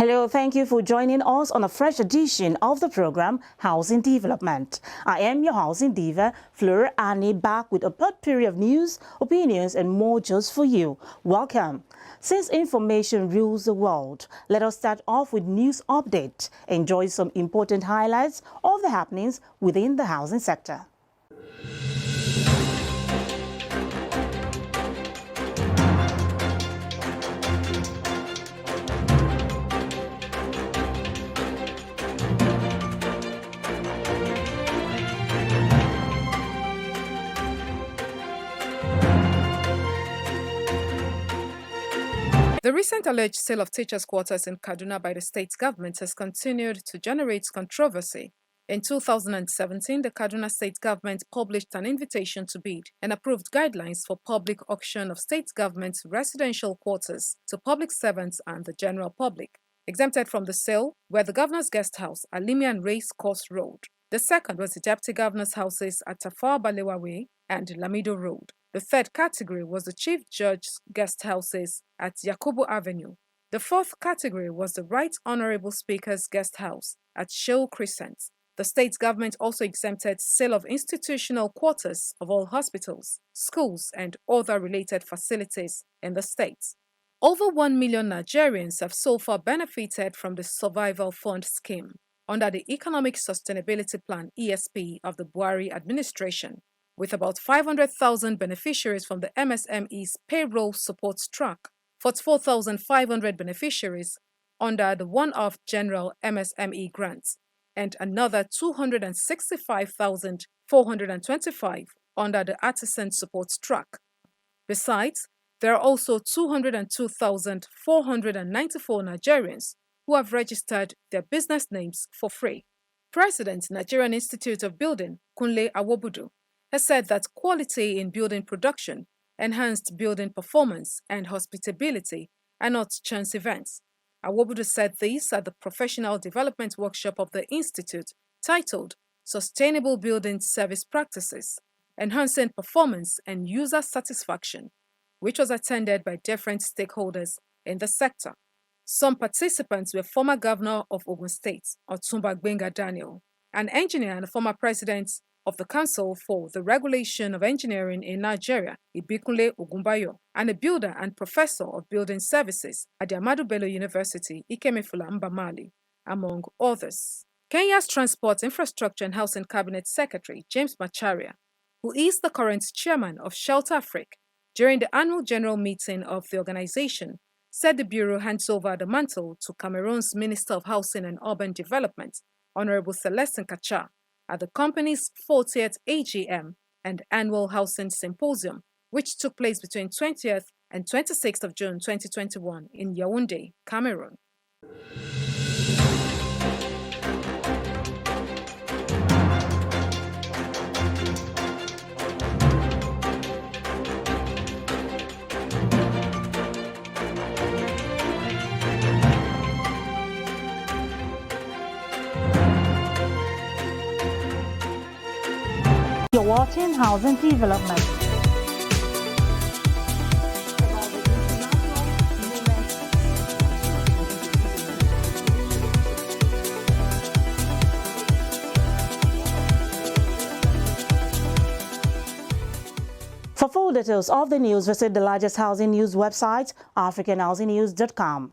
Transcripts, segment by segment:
Hello, thank you for joining us on a fresh edition of the program Housing Development. I am your housing diva, Fleur Annie, back with a potpourri of news, opinions and more just for you. Welcome. Since information rules the world, let us start off with news update. Enjoy some important highlights of the happenings within the housing sector. The recent alleged sale of teachers' quarters in Kaduna by the state government has continued to generate controversy. In 2017, the Kaduna state government published an invitation to bid and approved guidelines for public auction of state government residential quarters to public servants and the general public. Exempted from the sale were the governor's guest house, Alimian Race Course Road. The second was the deputy governor's houses at Tafawa Balewa Way and Lamido Road. The third category was the Chief Judge's guest houses at Yakubu Avenue. The fourth category was the Right Honorable Speaker's guest house at Sheol Crescent. The state government also exempted sale of institutional quarters of all hospitals, schools, and other related facilities in the state. Over 1 million Nigerians have so far benefited from the Survival Fund scheme under the Economic Sustainability Plan (ESP) of the Buhari administration, with about 500,000 beneficiaries from the MSME's payroll support track, 44,500 beneficiaries under the one-off general MSME grants, and another 265,425 under the artisan support track. Besides, there are also 202,494 Nigerians who have registered their business names for free. President, Nigerian Institute of Building, Kunle Awobudu, has said that quality in building production, enhanced building performance, and hospitability are not chance events. Awobudu said this at the Professional Development Workshop of the Institute titled Sustainable Building Service Practices, Enhancing Performance and User Satisfaction, which was attended by different stakeholders in the sector. Some participants were former governor of Ogun State, Otumba Gbenga Daniel, an engineer and former president of the Council for the Regulation of Engineering in Nigeria, Ibikunle Ogunbayo, and a builder and professor of building services at the Ahmadu Bello University, Ikemefula Mbamali, among others. Kenya's Transport, Infrastructure and Housing Cabinet Secretary, James Macharia, who is the current chairman of Shelter Africa, during the annual general meeting of the organization, said the bureau hands over the mantle to Cameroon's Minister of Housing and Urban Development, Honorable Celestin Kacha, at the company's 40th AGM and annual housing symposium, which took place between 20th and 26th of June 2021 in Yaoundé, Cameroon. You're watching Housing Development. For full details of the news, visit the largest housing news website, africanhousingnews.com.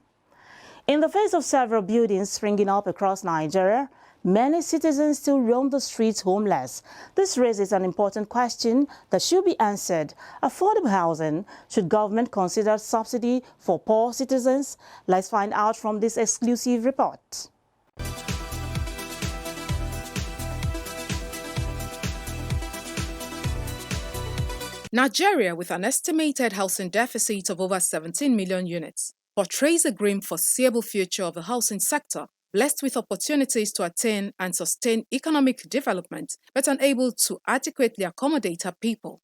In the face of several buildings springing up across Nigeria, many citizens still roam the streets homeless. This raises an important question that should be answered. Affordable housing. Should government consider subsidy for poor citizens? Let's find out from this exclusive report. Nigeria, with an estimated housing deficit of over 17 million units, portrays a grim foreseeable future of the housing sector, blessed with opportunities to attain and sustain economic development, but unable to adequately accommodate her people.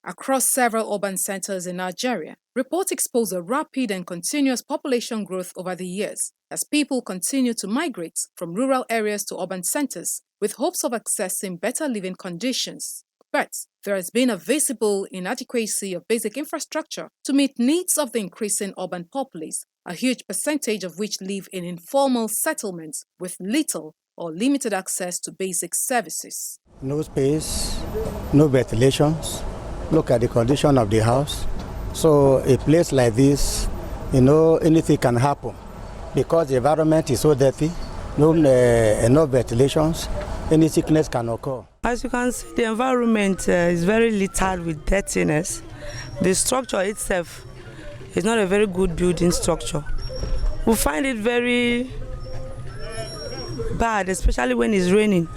Across several urban centers in Nigeria, reports expose a rapid and continuous population growth over the years, as people continue to migrate from rural areas to urban centers with hopes of accessing better living conditions. But there has been a visible inadequacy of basic infrastructure to meet needs of the increasing urban populace, a huge percentage of which live in informal settlements with little or limited access to basic services. No space, no ventilations. Look at the condition of the house. So a place like this, anything can happen because the environment is so dirty, no ventilations, any sickness can occur. As you can see, the environment is very littered with dirtiness. The structure itself is not a very good building structure. We find it very bad, especially when it's raining.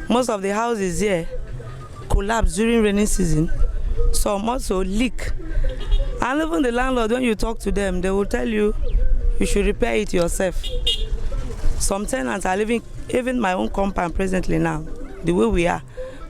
Most of the houses here collapse during rainy season. Some also leak. And even the landlord, when you talk to them, they will tell you you should repair it yourself. Some tenants are living, even my own compound presently now, the way we are.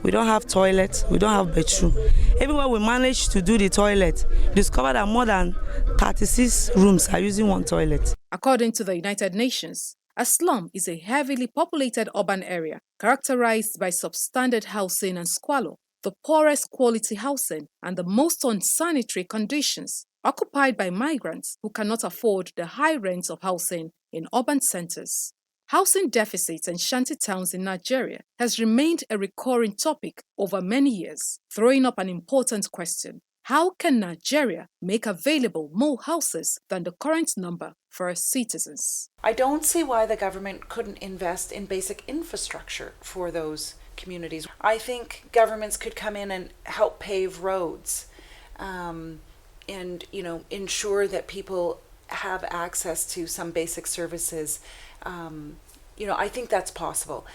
We don't have toilets, we don't have bedroom. Even when we manage to do the toilet, discover that more than 36 rooms are using one toilet. According to the United Nations, a slum is a heavily populated urban area characterized by substandard housing and squalor, the poorest quality housing, and the most unsanitary conditions, occupied by migrants who cannot afford the high rents of housing in urban centers. Housing deficits in shanty towns in Nigeria has remained a recurring topic over many years, throwing up an important question. How can Nigeria make available more houses than the current number for its citizens? I don't see why the government couldn't invest in basic infrastructure for those communities. I think governments could come in and help pave roads and ensure that people have access to some basic services. I think that's possible.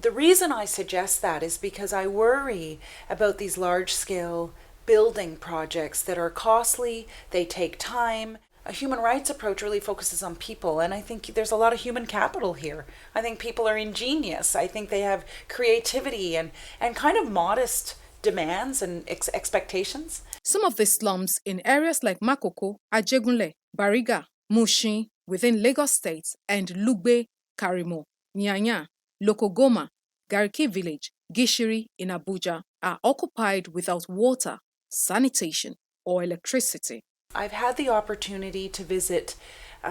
The reason I suggest that is because I worry about these large-scale building projects that are costly, they take time. A human rights approach really focuses on people, and I think there's a lot of human capital here. I think people are ingenious. I think they have creativity and kind of modest demands and expectations. Some of the slums in areas like Makoko, Ajegunle, Bariga, Mushin, within Lagos State, and Lugbe, Karimo, Nyanya, Lokogoma, Gariki Village, Gishiri in Abuja are occupied without water, sanitation, or electricity. I've had the opportunity to visit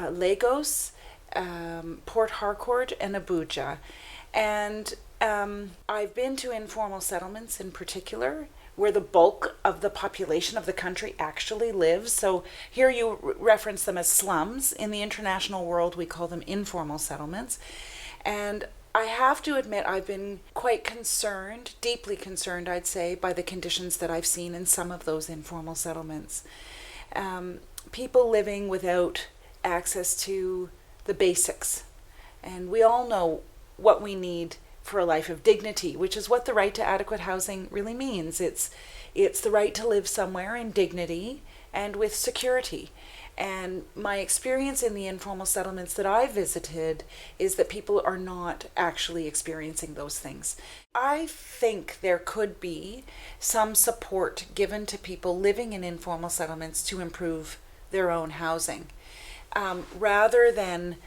Lagos, Port Harcourt, and Abuja, and I've been to informal settlements in particular, where the bulk of the population of the country actually lives. So here you reference them as slums. In the international world, we call them informal settlements. And I have to admit, I've been quite concerned, deeply concerned, I'd say, by the conditions that I've seen in some of those informal settlements. People living without access to the basics. And we all know what we need for a life of dignity, which is what the right to adequate housing really means. It's the right to live somewhere in dignity and with security. And my experience in the informal settlements that I visited is that people are not actually experiencing those things. I think there could be some support given to people living in informal settlements to improve their own housing, rather than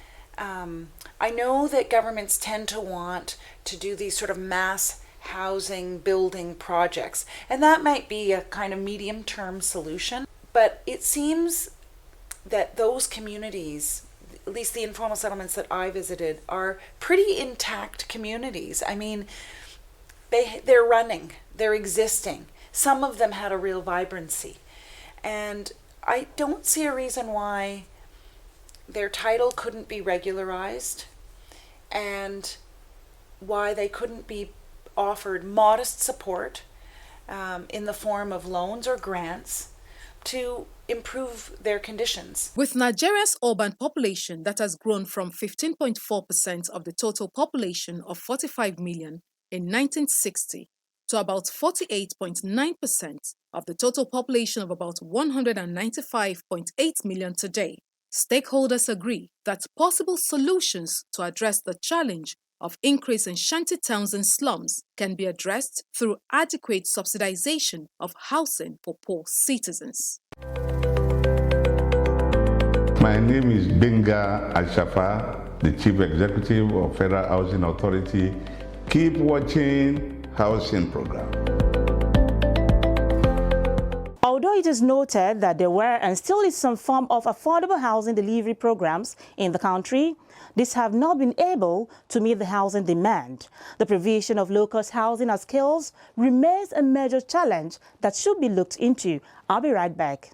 I know that governments tend to want to do these sort of mass housing building projects, and that might be a kind of medium-term solution, but it seems that those communities, at least the informal settlements that I visited, are pretty intact communities. I mean, they're running, they're existing. Some of them had a real vibrancy, and I don't see a reason why their title couldn't be regularized and why they couldn't be offered modest support in the form of loans or grants to improve their conditions. With Nigeria's urban population that has grown from 15.4% of the total population of 45 million in 1960 to about 48.9% of the total population of about 195.8 million today, stakeholders agree that possible solutions to address the challenge of increase in shanty towns and slums can be addressed through adequate subsidization of housing for poor citizens. My name is Benga Al-Shafa, the Chief Executive of Federal Housing Authority. Keep watching Housing Program. Although it is noted that there were and still is some form of affordable housing delivery programs in the country, these have not been able to meet the housing demand. The provision of low-cost housing at scales remains a major challenge that should be looked into. I'll be right back.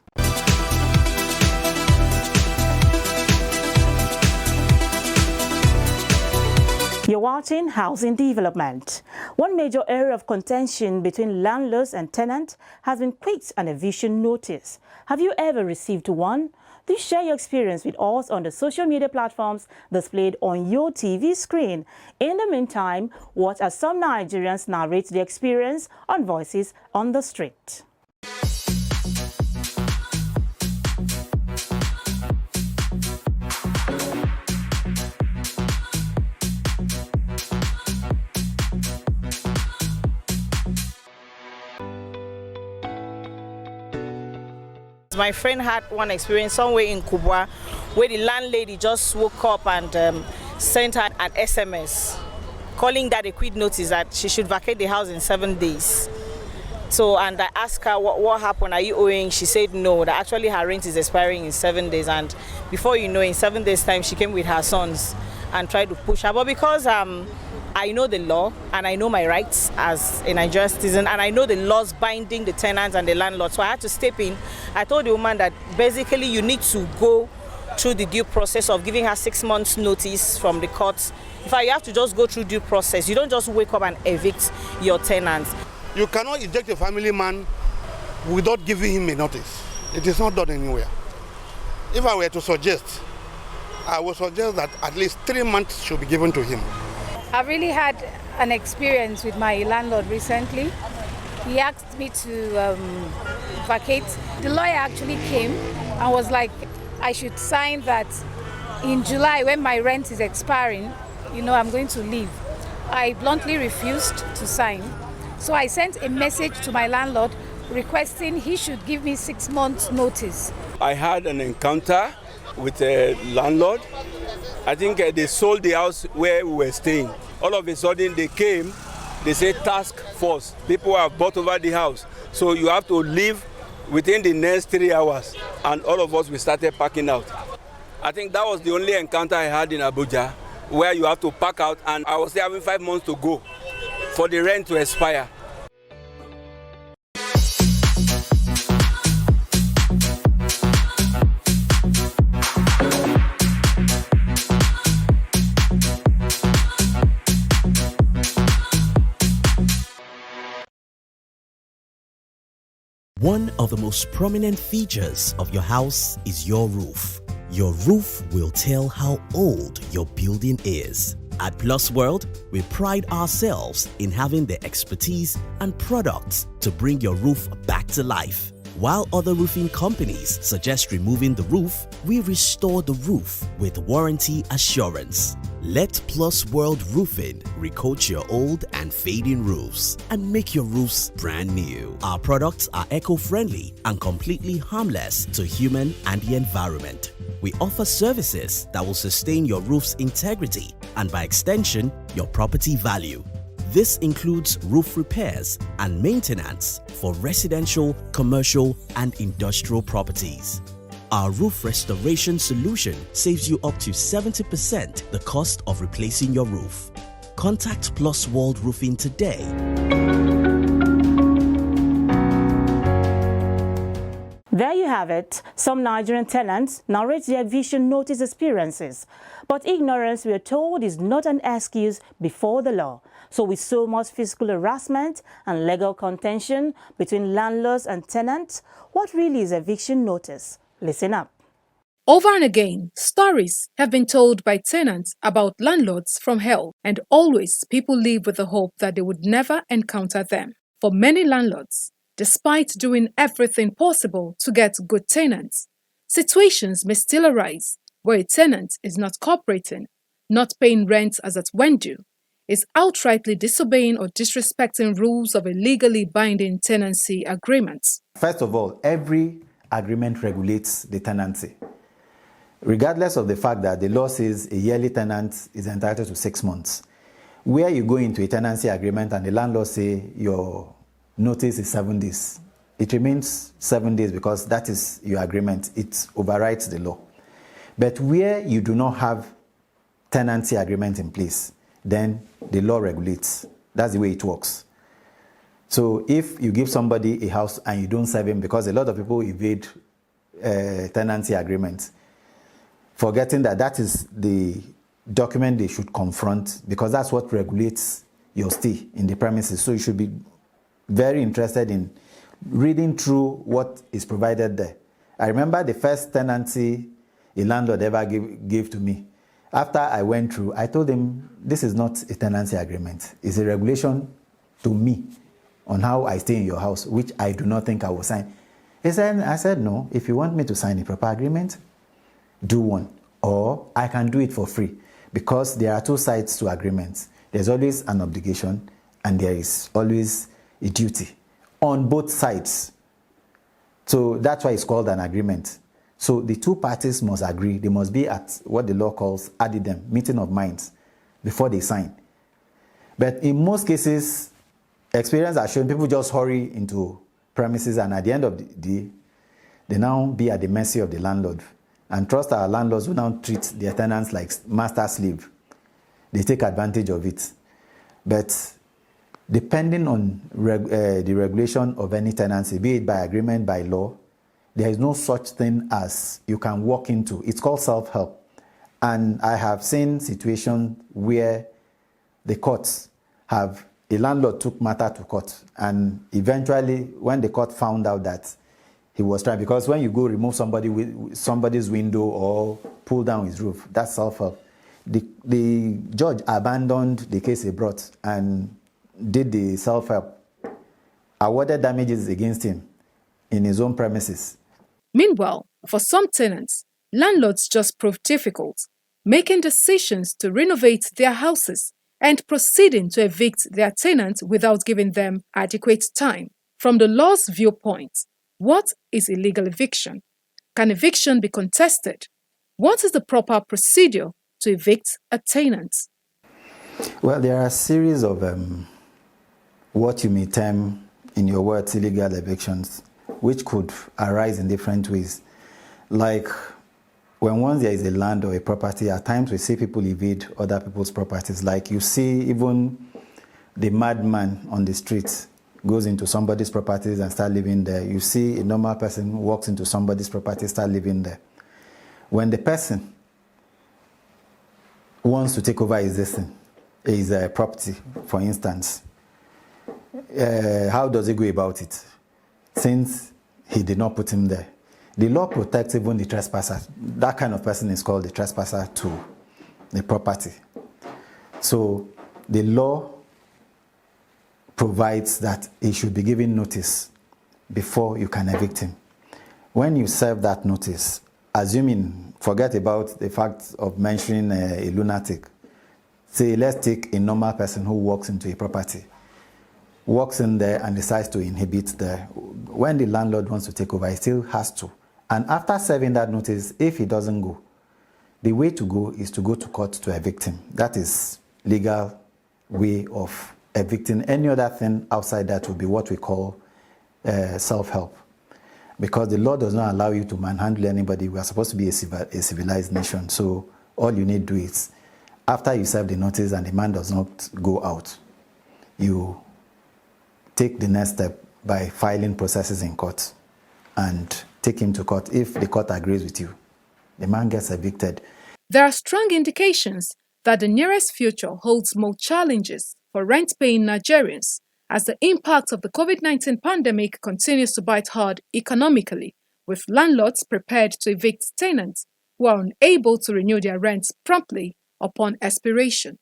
You're watching Housing Development. One major area of contention between landlords and tenants has been quit an eviction notice. Have you ever received one? Do share your experience with us on the social media platforms displayed on your TV screen. In the meantime, watch as some Nigerians narrate their experience on Voices on the Street. My friend had one experience somewhere in Kubwa where the landlady just woke up and sent her an SMS calling that a quit notice that she should vacate the house in 7 days. So, and I asked her what happened, are you owing? She said no, that actually her rent is expiring in 7 days, and before you know, in 7 days time she came with her sons and tried to push her. But because I know the law and I know my rights as a Nigerian citizen, and I know the laws binding the tenants and the landlords, so I had to step in. I told the woman that basically you need to go through the due process of giving her 6 months notice from the courts. In fact, you have to just go through due process. You don't just wake up and evict your tenants. You cannot eject a family man without giving him a notice. It is not done anywhere. If I were to suggest, I would suggest that at least 3 months should be given to him. I've really had an experience with my landlord recently. He asked me to vacate. The lawyer actually came and was like, I should sign that in July when my rent is expiring, I'm going to leave. I bluntly refused to sign. So I sent a message to my landlord requesting he should give me 6 months notice. I had an encounter with a landlord. I think they sold the house where we were staying. All of a sudden they came, they said task force. People have bought over the house. So you have to leave within the next 3 hours. And all of us, we started packing out. I think that was the only encounter I had in Abuja, where you have to pack out, and I was still having 5 months to go for the rent to expire. One of the most prominent features of your house is your roof. Your roof will tell how old your building is. At Plus World, we pride ourselves in having the expertise and products to bring your roof back to life. While other roofing companies suggest removing the roof, we restore the roof with warranty assurance. Let Plus World Roofing recoat your old and fading roofs and make your roofs brand new. Our products are eco-friendly and completely harmless to human and the environment. We offer services that will sustain your roof's integrity and by extension, your property value. This includes roof repairs and maintenance for residential, commercial, and industrial properties. Our roof restoration solution saves you up to 70% the cost of replacing your roof. Contact Plus World Roofing today. There you have it. Some Nigerian tenants narrate their eviction notice experiences. But ignorance, we are told, is not an excuse before the law. So with so much physical harassment and legal contention between landlords and tenants, what really is eviction notice? Listen up. Over and again, stories have been told by tenants about landlords from hell, and always people live with the hope that they would never encounter them. For many landlords, despite doing everything possible to get good tenants, situations may still arise where a tenant is not cooperating, not paying rent as at when due, is outrightly disobeying or disrespecting rules of a legally binding tenancy agreement. First of all, every agreement regulates the tenancy, regardless of the fact that the law says a yearly tenant is entitled to 6 months. Where you go into a tenancy agreement and the landlord say your notice is 7 days, it remains 7 days because that is your agreement. It overrides the law. But where you do not have tenancy agreement in place, then the law regulates. That's the way it works. So if you give somebody a house and you don't serve him, because a lot of people evade tenancy agreements, forgetting that that is the document they should confront, because that's what regulates your stay in the premises. So you should be very interested in reading through what is provided there. I remember the first tenancy a landlord ever gave to me. After I went through, I told him, this is not a tenancy agreement. It's a regulation to me on how I stay in your house, which I do not think I will sign. I said, no, if you want me to sign a proper agreement, do one. Or I can do it for free, because there are two sides to agreements. There's always an obligation and there is always a duty on both sides. So that's why it's called an agreement. So the two parties must agree. They must be at what the law calls addendum, meeting of minds, before they sign. But in most cases, experience has shown people just hurry into premises, and at the end of the day, they now be at the mercy of the landlord. And trust our landlords who now treat their tenants like master slave. They take advantage of it. But depending on the regulation of any tenancy, be it by agreement, by law, there is no such thing as you can walk into. It's called self-help. And I have seen situations where the courts have, a landlord took matter to court, and eventually when the court found out that he was trying, because when you go remove somebody's window or pull down his roof, that's self-help. The judge abandoned the case he brought and did the self-help, awarded damages against him in his own premises. Meanwhile, for some tenants, landlords just prove difficult, making decisions to renovate their houses and proceeding to evict their tenants without giving them adequate time. From the law's viewpoint, what is illegal eviction? Can eviction be contested? What is the proper procedure to evict a tenant? Well, there are a series of what you may term, in your words, illegal evictions, which could arise in different ways. Like when once there is a land or a property, at times we see people evade other people's properties. Like you see even the madman on the street goes into somebody's properties and start living there. You see a normal person walks into somebody's property, start living there. When the person wants to take over his property, for instance, how does he go about it? Since he did not put him there. The law protects even the trespasser. That kind of person is called the trespasser to the property. So the law provides that he should be given notice before you can evict him. When you serve that notice, forget about the fact of mentioning a lunatic. Say, let's take a normal person who walks into a property, walks in there and decides to inhabit there. When the landlord wants to take over, he still has to. And after serving that notice, if he doesn't go, the way to go is to go to court to evict him. That is legal way of evicting. Any other thing outside that will be what we call self-help. Because the law does not allow you to manhandle anybody. We are supposed to be a civilized nation. So all you need to do is, after you serve the notice and the man does not go out, you take the next step by filing processes in court and take him to court. If the court agrees with you, the man gets evicted. There are strong indications that the nearest future holds more challenges for rent-paying Nigerians as the impact of the COVID-19 pandemic continues to bite hard economically, with landlords prepared to evict tenants who are unable to renew their rents promptly upon expiration.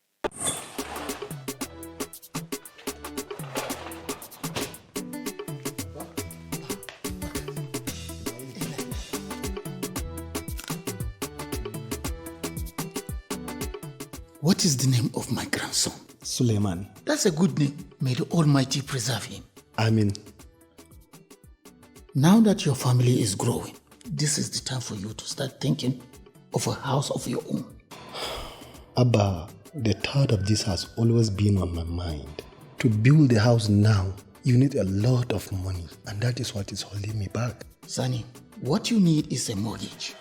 What is the name of my grandson? Suleiman. That's a good name. May the Almighty preserve him. Amen. Now that your family is growing, this is the time for you to start thinking of a house of your own. Abba, the thought of this has always been on my mind. To build a house now You need a lot of money, and that is what is holding me back. Sonny, what you need is a mortgage.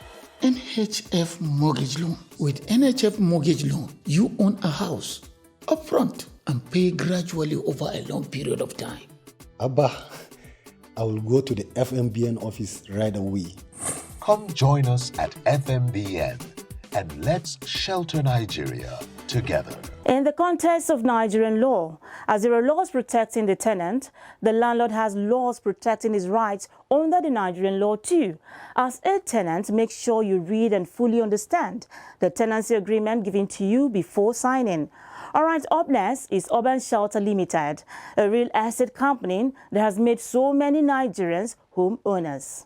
NHF mortgage loan. With NHF mortgage loan, you own a house upfront and pay gradually over a long period of time. Abba, I will go to the FMBN office right away. Come join us at FMBN and let's shelter Nigeria together. In the context of Nigerian law, as there are laws protecting the tenant, the landlord has laws protecting his rights under the Nigerian law too. As a tenant, make sure you read and fully understand the tenancy agreement given to you before signing. All right, up next is Urban Shelter Limited, a real estate company that has made so many Nigerians homeowners.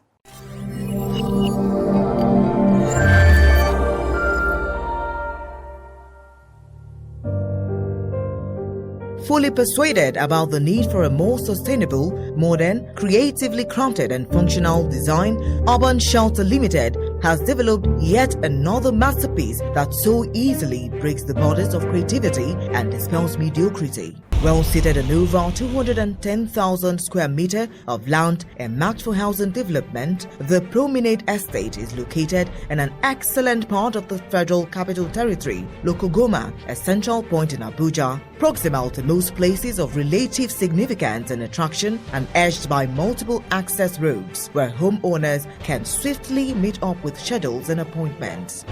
Fully persuaded about the need for a more sustainable, modern, creatively crafted and functional design, Urban Shelter Limited has developed yet another masterpiece that so easily breaks the borders of creativity and dispels mediocrity. Well seated in over 210,000 square meters of land and marked for housing development, the Promenade Estate is located in an excellent part of the Federal Capital Territory, Lokogoma, a central point in Abuja, proximal to most places of relative significance and attraction and edged by multiple access roads where homeowners can swiftly meet up with schedules and appointments.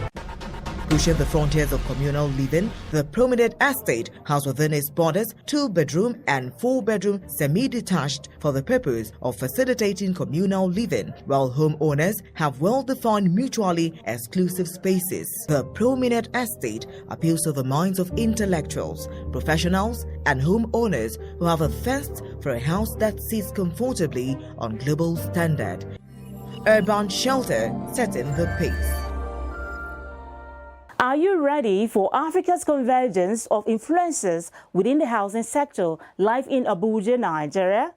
Pushing the frontiers of communal living, the Promenade Estate has within its borders 2-bedroom and 4-bedroom semi-detached for the purpose of facilitating communal living, while homeowners have well-defined mutually exclusive spaces. The Promenade Estate appeals to the minds of intellectuals, professionals, and homeowners who have a thirst for a house that sits comfortably on global standard. Urban Shelter setting the pace. Are you ready for Africa's convergence of influences within the housing sector live in Abuja, Nigeria?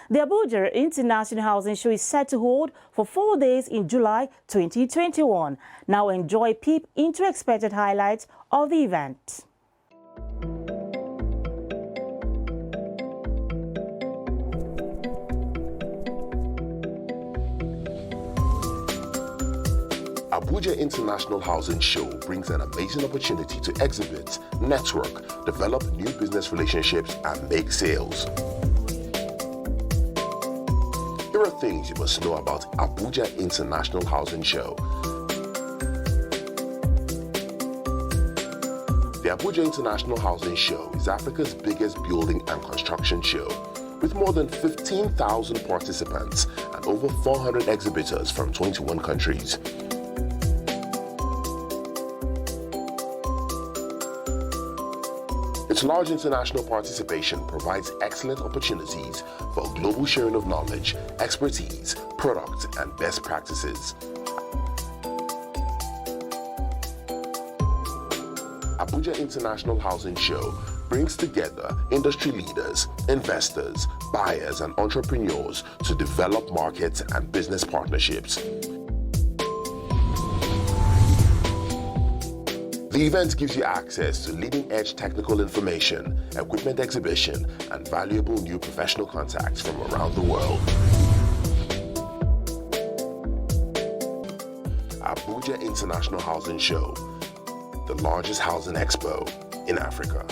The Abuja International Housing Show is set to hold for 4 days in July 2021. Now enjoy a peep into expected highlights of the event. Abuja International Housing Show brings an amazing opportunity to exhibit, network, develop new business relationships, and make sales. Here are things you must know about Abuja International Housing Show. The Abuja International Housing Show is Africa's biggest building and construction show, with more than 15,000 participants and over 400 exhibitors from 21 countries. Its large international participation provides excellent opportunities for global sharing of knowledge, expertise, products, and best practices. Abuja International Housing Show brings together industry leaders, investors, buyers, and entrepreneurs to develop markets and business partnerships. The event gives you access to leading-edge technical information, equipment exhibition, and valuable new professional contacts from around the world. Abuja International Housing Show, the largest housing expo in Africa.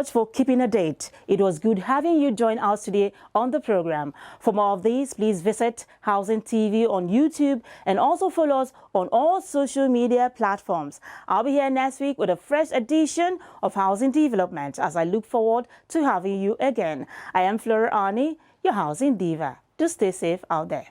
much for keeping a date. It was good having you join us today on the program. For more of these, please visit Housing TV on YouTube and also follow us on all social media platforms. I'll be here next week with a fresh edition of Housing Development as I look forward to having you again. I am Flora Arnie, your Housing Diva. Do stay safe out there.